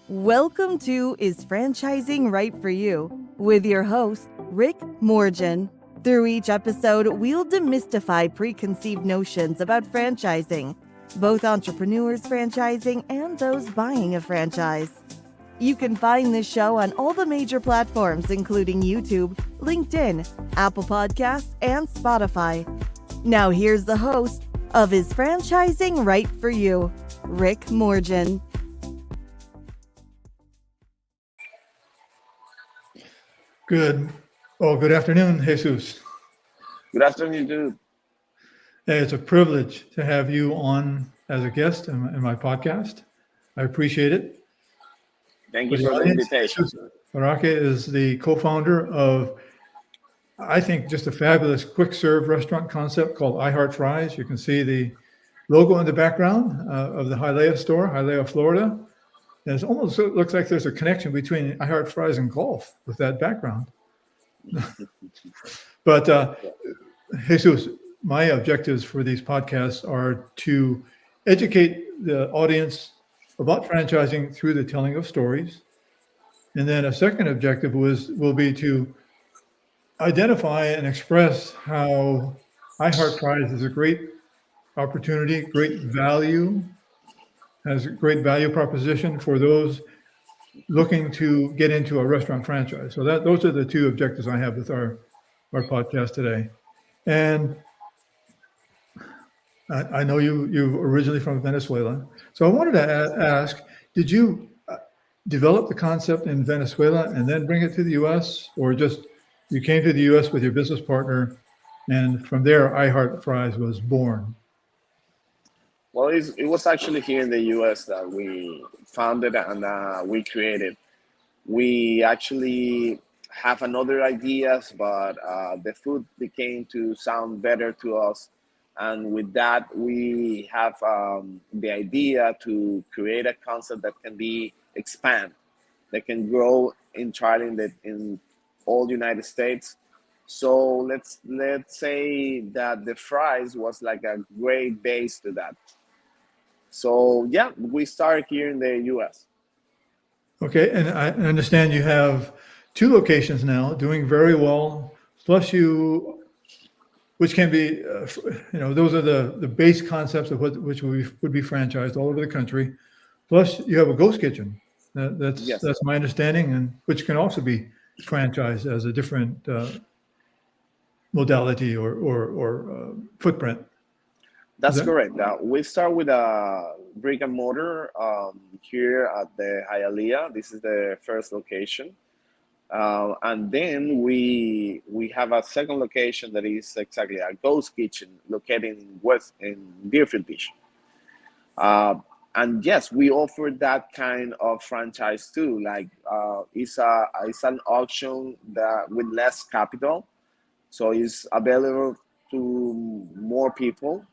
Welcome to Is Franchising Right for You? With your host, Rick Morgin. Through each episode, we'll demystify preconceived notions about franchising, both entrepreneurs franchising and those buying a franchise. You can find this show on all the major platforms, including YouTube, LinkedIn, Apple Podcasts, and Spotify. Now here's the host of Is Franchising Right for You? Rick Morgin. Good afternoon, Jesus. Good afternoon, dude. Hey, it's a privilege to have you on as a guest in my podcast. I appreciate it. Thank you for the invitation. Jesus Araque is the co-founder of, I think, just a fabulous quick serve restaurant concept called I Heart Fries. You can see the logo in the background of the Hialeah store, Hialeah, Florida. And it almost looks like there's a connection between I Heart Fries and golf with that background. But Jesus, my objectives for these podcasts are to educate the audience about franchising through the telling of stories. And then a second objective will be to identify and express how I Heart Fries is a great opportunity, great value, has a great value proposition for those looking to get into a restaurant franchise. So those are the two objectives I have with our podcast today. And I know you originally from Venezuela. So I wanted to ask, did you develop the concept in Venezuela and then bring it to the US, or just you came to the US with your business partner and from there I Heart Fries was born? Well, it was actually here in the US that we founded and we created. We actually have another ideas, but the food became to sound better to us. And with that, we have the idea to create a concept that can be expand, that can grow in trialing that in all United States. So let's say that the fries was like a great base to that. So yeah, we started here in the U.S. Okay, and I understand you have 2 locations now, doing very well. Plus, which can be, those are the base concepts of which would be franchised all over the country. Plus, you have a ghost kitchen. Yes. That's my understanding, and which can also be franchised as a different modality or footprint. That's correct. We start with a brick-and-mortar here at the Hialeah. This is the first location. And then we have a second location that is exactly a ghost kitchen located in Deerfield Beach. And yes, we offer that kind of franchise too. Like it's an auction that with less capital, so it's available to more people.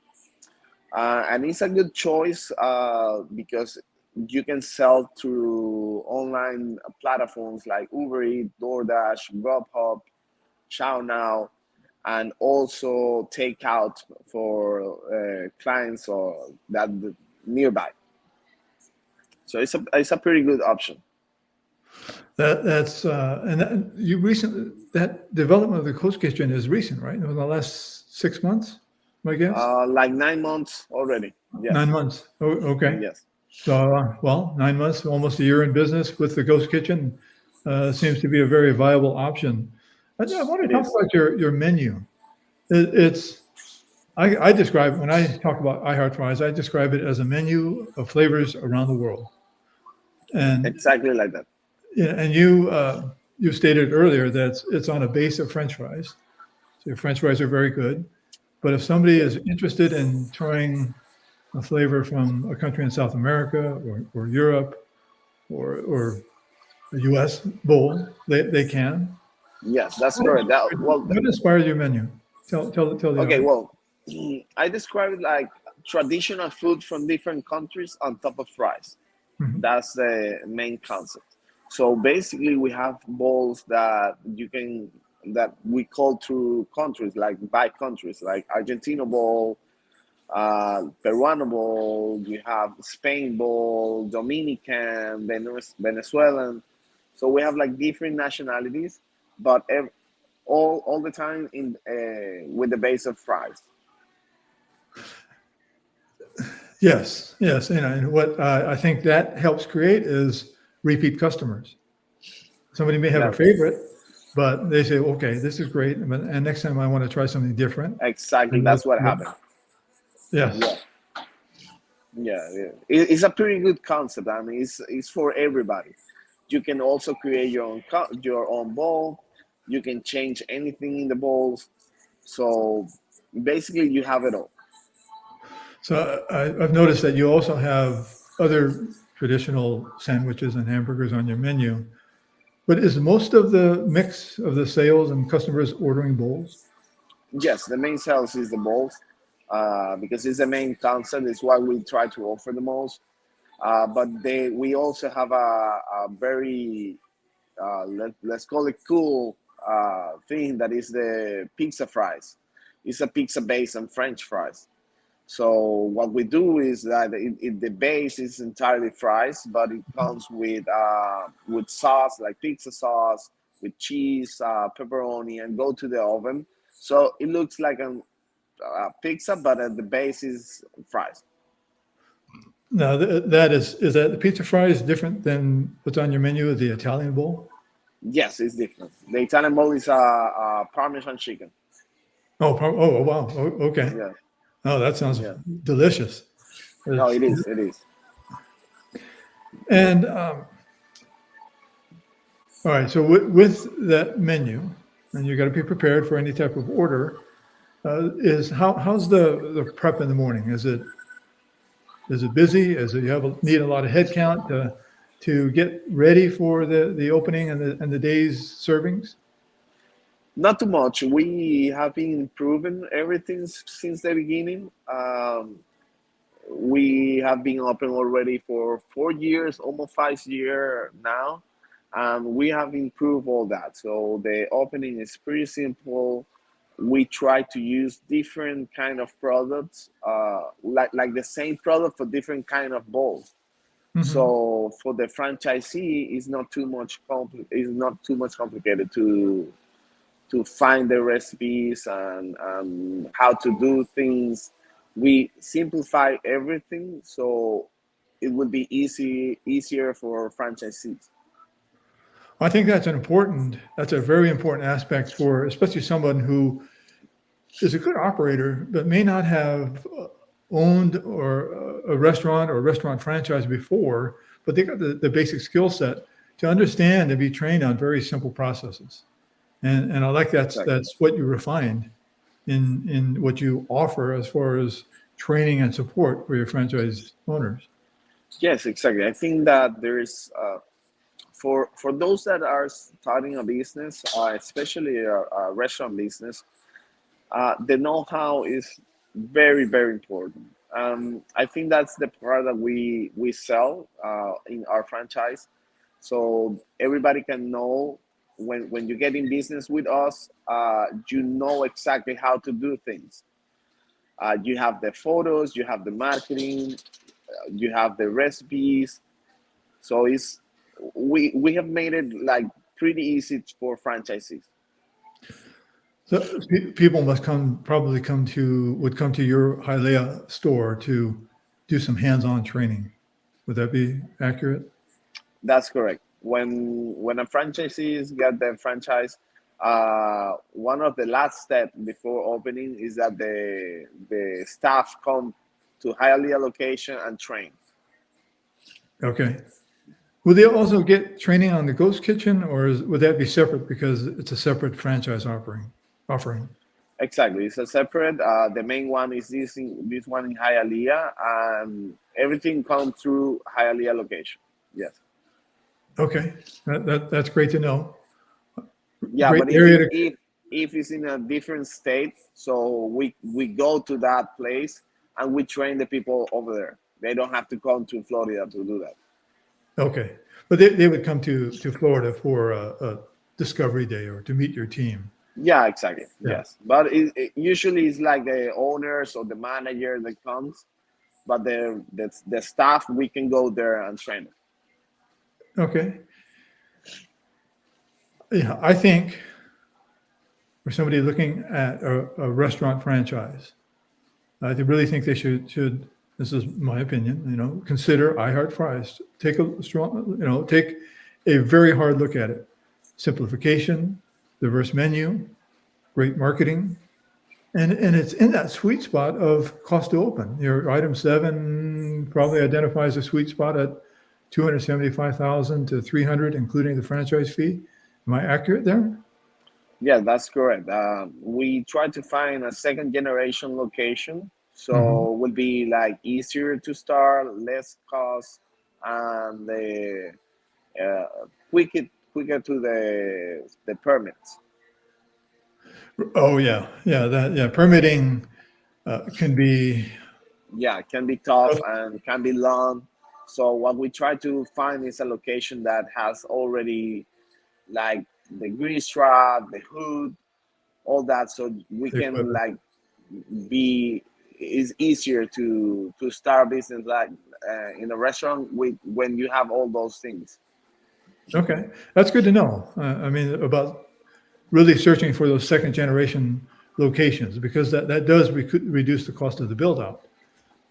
And it's a good choice because you can sell through online platforms like Uber Eats, DoorDash, Grubhub, Chow Now, and also take out for clients or that nearby. So it's a pretty good option. That's that development of the ghost kitchen is recent, right? In the last 6 months, my guess. Like 9 months already. Yes. 9 months. Oh, okay. Yes. So, 9 months, almost a year in business with the ghost kitchen seems to be a very viable option. I want to talk about your menu. I describe, when I talk about I Heart Fries, I describe it as a menu of flavors around the world. And exactly like that. Yeah, and you stated earlier that it's on a base of French fries. So your French fries are very good. But if somebody is interested in trying a flavor from a country in South America or Europe or a U.S. bowl, they can. Yes, that's correct. What inspired your menu? Tell the Okay, audience. well, I describe it like traditional food from different countries on top of fries. Mhm. That's the main concept. So basically, we have bowls that we call through countries, like by countries, like Argentina bowl, Peruano bowl, you have Spain bowl, Dominican, Venezuelan. So we have like different nationalities, but all the time in with the base of fries. Yes, yes. And what I think that helps create is repeat customers. Somebody may have a Yeah, favorite, but they say, okay, this is great. And next time I want to try something different. exactly. And That's what happened. yes. Yeah, yeah. It's a pretty good concept. I mean, it's for everybody. You can also create your own bowl. You can change anything in the bowls. So basically, you have it all. So I've noticed that you also have other traditional sandwiches and hamburgers on your menu. But is most of the mix of the sales and customers ordering bowls? Yes, the main sales is the bowls because it's the main concept. It's what we try to offer the most. But we also have a very let's call it cool thing that is the pizza fries. It's a pizza based on French fries. So what we do is that the base is entirely fries, but it comes with sauce like pizza sauce, with cheese, pepperoni, and go to the oven. So it looks like a pizza, but at the base is fries. Now, that is that the pizza fry is different than what's on your menu, the Italian bowl? Yes, it's different. The Italian bowl is a Parmesan chicken. Oh, wow. Okay. Yeah, Oh, that sounds yeah. delicious. No, It's, it is. It is. and all right, so with that menu, and you got to be prepared for any type of order. Is how's the prep in the morning? Is it busy? Is it you need a lot of headcount to get ready for the opening and the day's servings? Not too much. We have been improving everything since the beginning. We have been open already for 4 years, almost 5 years now, and we have improved all that. So the opening is pretty simple. We try to use different kind of products, like the same product for different kind of bowls. Hmm. So for the franchisee, it's not too much complicated to find the recipes and how to do things. We simplify everything so it would be easier for franchisees. I think that's a very important aspect for especially someone who is a good operator but may not have owned or a restaurant or a restaurant franchise before, but they got the basic skill set to understand and be trained on very simple processes. And I like Exactly. that's what you refined in what you offer as far as training and support for your franchise owners. Yes, exactly. I think that there's for those that are starting a business, especially a restaurant business, the know-how is very important. I think that's the part that we sell in our franchise, so everybody can know when you get in business with us, you know exactly how to do things. You have the photos, you have the marketing, you have the recipes. So it's we have made it like pretty easy for franchisees. So people must would come to your Hialeah store to do some hands-on training. Would that be accurate? That's correct. When a franchisees get the franchise, one of the last steps before opening is that the staff come to Hialeah location and train. Okay. Will they also get training on the ghost kitchen, or would that be separate because it's a separate franchise offering? Exactly, it's a separate. The main one is this one in Hialeah, and everything comes through Hialeah location. Yes. Okay, that's great to know. Yeah, Great but area to. if it's in a different state, so we go to that place and we train the people over there. They don't have to come to Florida to do that. Okay, but they would come to Florida for a discovery day or to meet your team. Yeah, exactly. Yeah. Yes, but it usually is like the owners or the manager that comes, but the staff we can go there and train it. Okay. Yeah, I think for somebody looking at a restaurant franchise, really think they should. This is my opinion. Consider I Heart Fries. Take a strong. Take a very hard look at it. Simplification, diverse menu, great marketing, and it's in that sweet spot of cost to open. Your item 7 probably identifies a sweet spot at 275,000 to 300, including the franchise fee. Am I accurate there? Yeah, that's correct. We try to find a second generation location, Hmm. so it will be like easier to start, less cost, and the quicker to the permits. Oh yeah, yeah. Permitting can be Yeah, it can be tough tough. and can be long. So what we try to find is a location that has already like the grease trap, the hood, all that, so we can Equipment. like be is easier to start business like in a restaurant with when you have all those things. Okay, that's good to know. I mean, about really searching for those second generation locations because that does reduce the cost of the build out.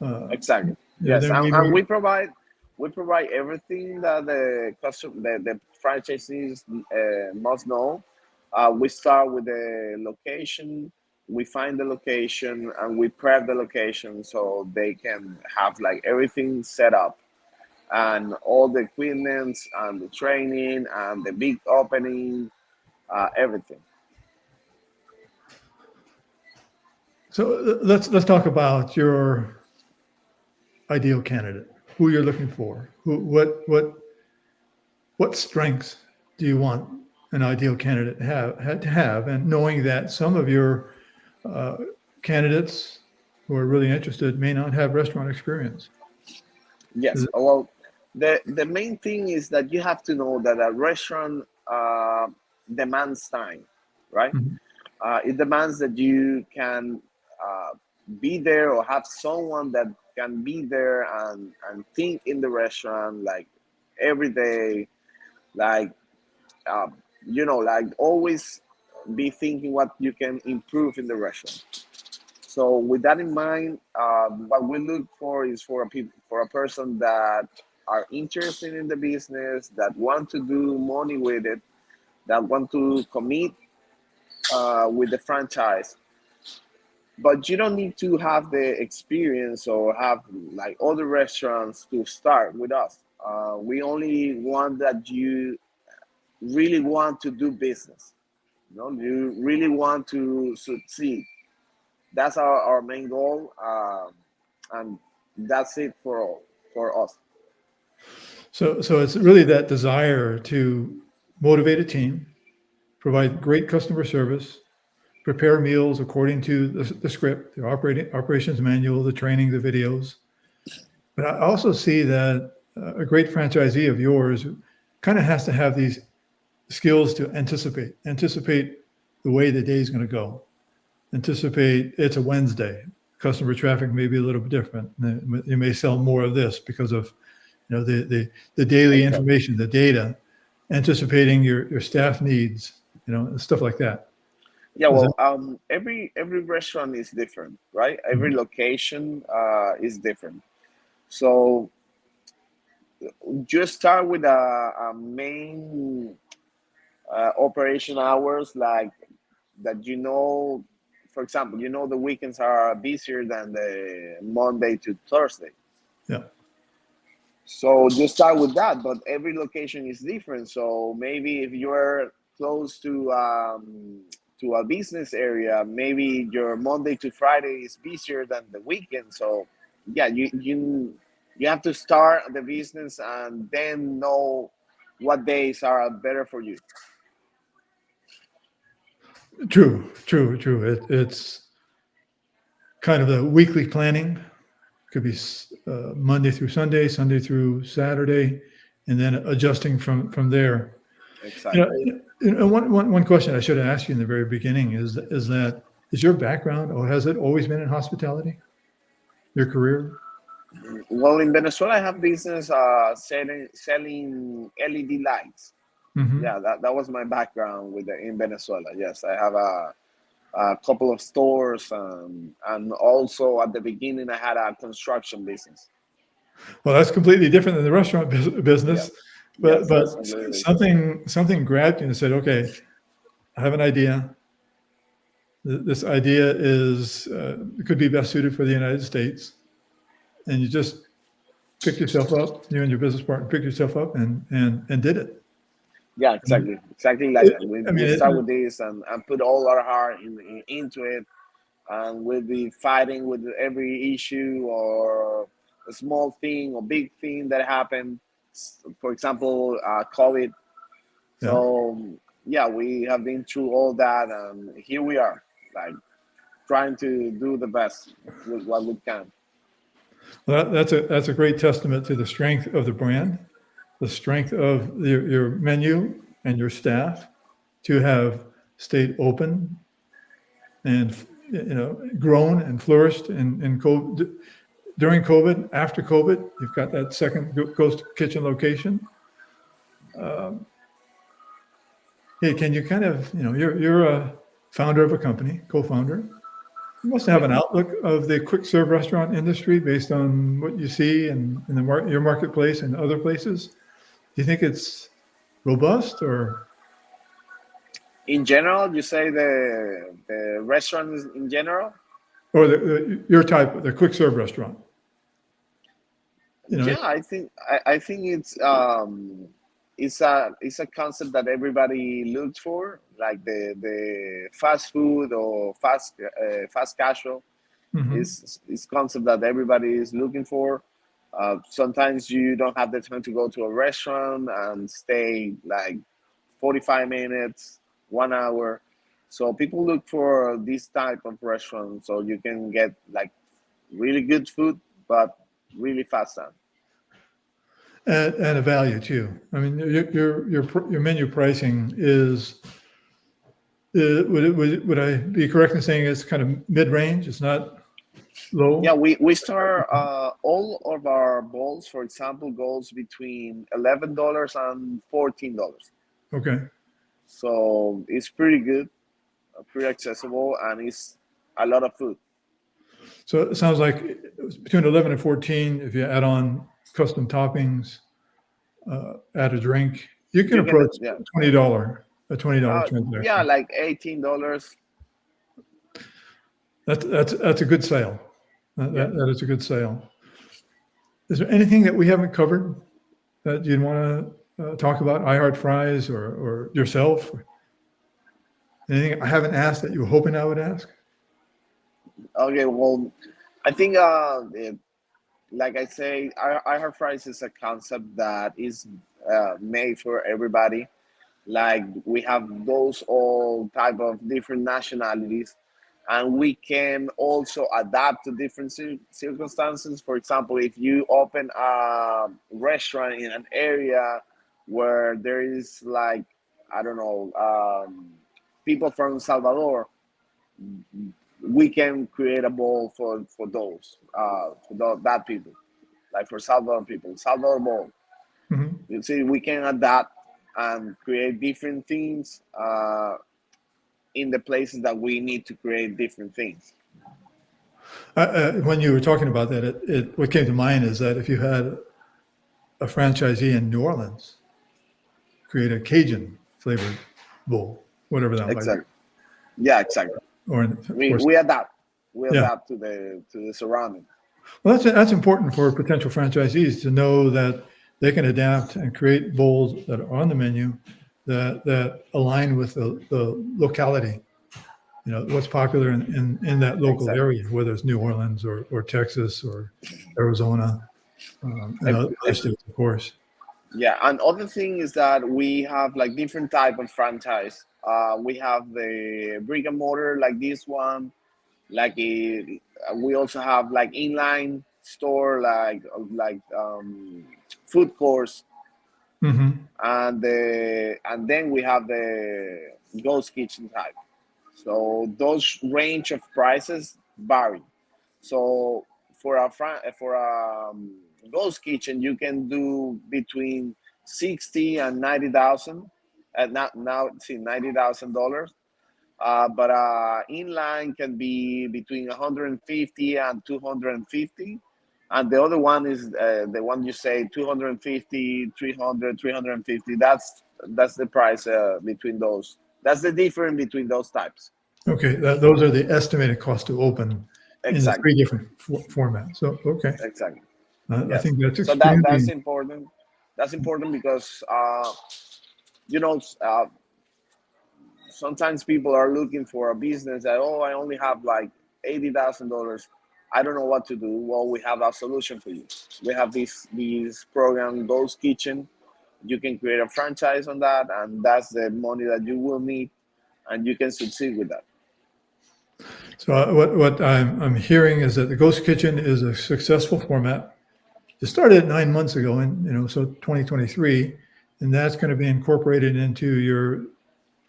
Uh, Exactly. Yes, then and we provide everything that the customer the franchisees must know. We start with the location. We find the location and we prep the location so they can have like everything set up and all the equipment and the training and the big opening, everything. so let's talk about your ideal candidate, who you're looking for, what strengths do you want an ideal candidate to have, and knowing that some of your uh, candidates who are really interested may not have restaurant experience. Yes. Well, the main thing is that you have to know that a restaurant demands time, right? Mhm. It demands that you can uh, be there or have someone that can be there and think in the restaurant like every day, like uh, like always be thinking what you can improve in the restaurant. So with that in mind, what we look for is for a person that are interested in the business, that want to do money with it, that want to commit with the franchise. But you don't need to have the experience or have like other restaurants to start with us. We only want that you really want to do business. You really want to succeed. That's our main goal, and that's it for us. So it's really that desire to motivate a team, provide great customer service, prepare meals according to the script, the operations manual, the training, the videos. But I also see that a great franchisee of yours kind of has to have these skills to anticipate the way the day is going to go, anticipate it's a Wednesday. Customer traffic may be a little bit different. You may sell more of this because of the daily Exactly. information, the data, anticipating your staff needs, stuff like that. Yeah. Is that Well, every restaurant is different, right? Every Mhm. location is different. So just start with a main operation hours like that. For example, the weekends are busier than the Monday to Thursday. Yeah. So just start with that, but every location is different. So maybe if you're close to a business area, maybe your Monday to Friday is busier than the weekend. So yeah, you have to start the business and then know what days are better for you. True. It's kind of the weekly planning. Could be Monday through Sunday, Sunday through Saturday, and then adjusting from there. exactly. One question I should have asked you in the very beginning is your background, or has it always been in hospitality? Your career? Well, in Venezuela, I have business selling LED lights. Hmm. Yeah, that was my background in Venezuela. Yes, I have a couple of stores, and also at the beginning, I had a construction business. Well, that's completely different than the restaurant Yeah, business, but yes, that's completely different. something grabbed you and said, "Okay, I have an idea. This idea is could be best suited for the United States," and you just picked yourself up. You and your business partner picked yourself up and did it. Yeah, exactly like that. I We mean, start with this and put all our heart into it, and we'll be fighting with every issue or a small thing or big thing that happened. For example, COVID. yeah. So yeah, we have been through all that, and here we are, like trying to do the best with what we can. Well, that's a great testament to the strength of the brand, the strength of your menu and your staff to have stayed open and grown and flourished in COVID, during COVID, after COVID. You've got that second ghost kitchen location. Um, hey, can you kind of you're a founder of a company, co-founder. You must have Yeah. an outlook of the quick serve restaurant industry based on what you see in your marketplace and other places. Do you think it's robust In general, you say the restaurants in general. or your type, the quick serve restaurant? You know, Yeah, I think it's a concept that everybody looks for, like the fast food or fast casual mhm. is concept that everybody is looking for. Sometimes you don't have the time to go to a restaurant and stay like 45 minutes, 1 hour. So people look for this type of restaurant so you can get like really good food, but really fast time. And a value too. I mean, your menu pricing is would I be correct in saying it's kind of mid range? It's not Yeah, low. we start all of our bowls, for example, goes between $11 and $14. Okay, So it's pretty good, pretty accessible, and it's a lot of food. so it sounds like it's between 11 and 14. If you add on custom toppings, add a drink, you can You can, approach yeah, $20 yeah, transaction. like $18. That's a good sale. Yeah. That is a good sale. Is there anything that we haven't covered that you'd want to talk about? I Heart Fries or yourself? Anything I haven't asked that you were hoping I would ask? Okay. Well, I think like I say, I heart fries is a concept that is made for everybody. Like we have those all type of different nationalities, and we can also adapt to different circumstances. For example, if you open a restaurant in an area where there is like, I don't know, people from Salvador, we can create a bowl for those that people, like for Salvador people, Salvador bowl. Mhm. You see, we can adapt and create different things in the places that we need to create different things. When you were talking about that, what came to mind is that if you had a franchisee in New Orleans create a Cajun flavored bowl, whatever that might be, Exactly. Yeah, exactly. or of We course, we adapt. We yeah. adapt to the surrounding. Well, that's important for potential franchisees to know that they can adapt and create bowls that are on the menu that align with the locality. What's popular in that local Exactly. area, whether it's New Orleans or Texas or Arizona, and other Ex- states, of course. Yeah, and other thing is that we have like different type of franchise. We have the brick and mortar like this one. Like we also have like inline store like food courts. Mm-hmm. and then we have the ghost kitchen type. So those range of prices vary. So for a ghost kitchen, you can do between 60 and 90,000. Now see $90,000. But inline can be between 150 and 250. And the other one is the one you say 250, 300, 350. That's the price between those. That's the difference between those types. Okay, those are the estimated cost to open in the three Exactly. different formats. So, okay, Exactly. I Yes. think that's So that's extremely. important. That's important because you know sometimes people are looking for a business that, oh, I only have like $80,000. I don't know what to do. Well, we have a solution for you. We have this program, Ghost Kitchen. You can create a franchise on that, and that's the money that you will need, and you can succeed with that. So, what I'm hearing is that the Ghost Kitchen is a successful format. It started 9 months ago, and so 2023, and that's going to be incorporated into your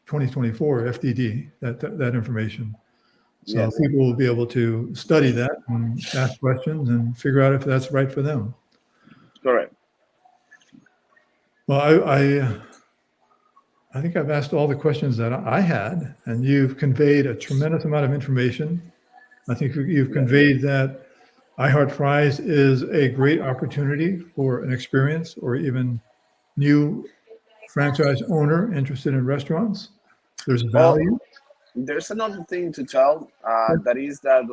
2024 FDD. That information. So Yes, people will be able to study that and ask questions and figure out if that's right for them. correct. Well, I think I've asked all the questions that I had, and you've conveyed a tremendous amount of information. I think you've Yes, conveyed that I Heart Fries is a great opportunity for an experienced or even new franchise owner interested in restaurants. There's oh, value. there's another thing to tell. That is that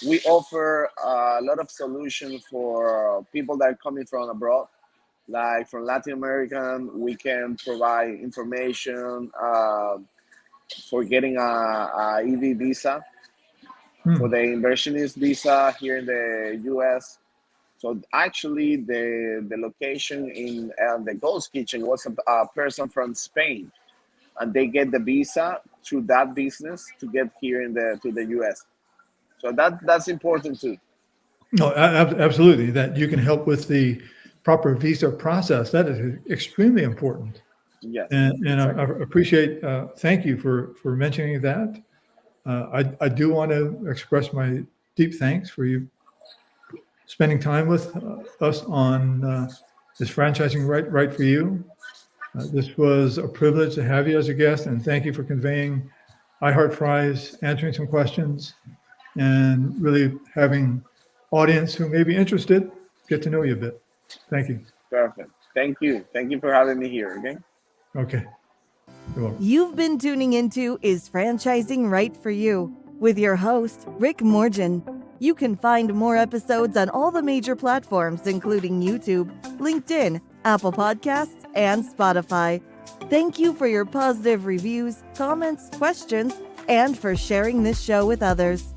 we offer a lot of solutions for people that are coming from abroad. Like from Latin American, we can provide information for getting a EV visa, for Hmm. the inversionist visa here in the US. So actually, the location in the Ghost Kitchen was a person from Spain, and they get the visa through that business to get here in the to the US. So that's important too. No, absolutely. That you can help with the proper visa process. That is extremely important. Yes, And I exactly. appreciate, thank you for mentioning that. I do want to express my deep thanks for you spending time with us on this franchising right for you. This was a privilege to have you as a guest, and thank you for conveying I Heart Fries, answering some questions, and really having audience who may be interested get to know you a bit. Thank you. Perfect. Thank you. Thank you for having me here. Okay. Okay. You're welcome. You've been tuning into Is Franchising Right for You with your host, Rick Morgin. You can find more episodes on all the major platforms, including YouTube, LinkedIn, Apple Podcasts, and Spotify. Thank you for your positive reviews, comments, questions, and for sharing this show with others.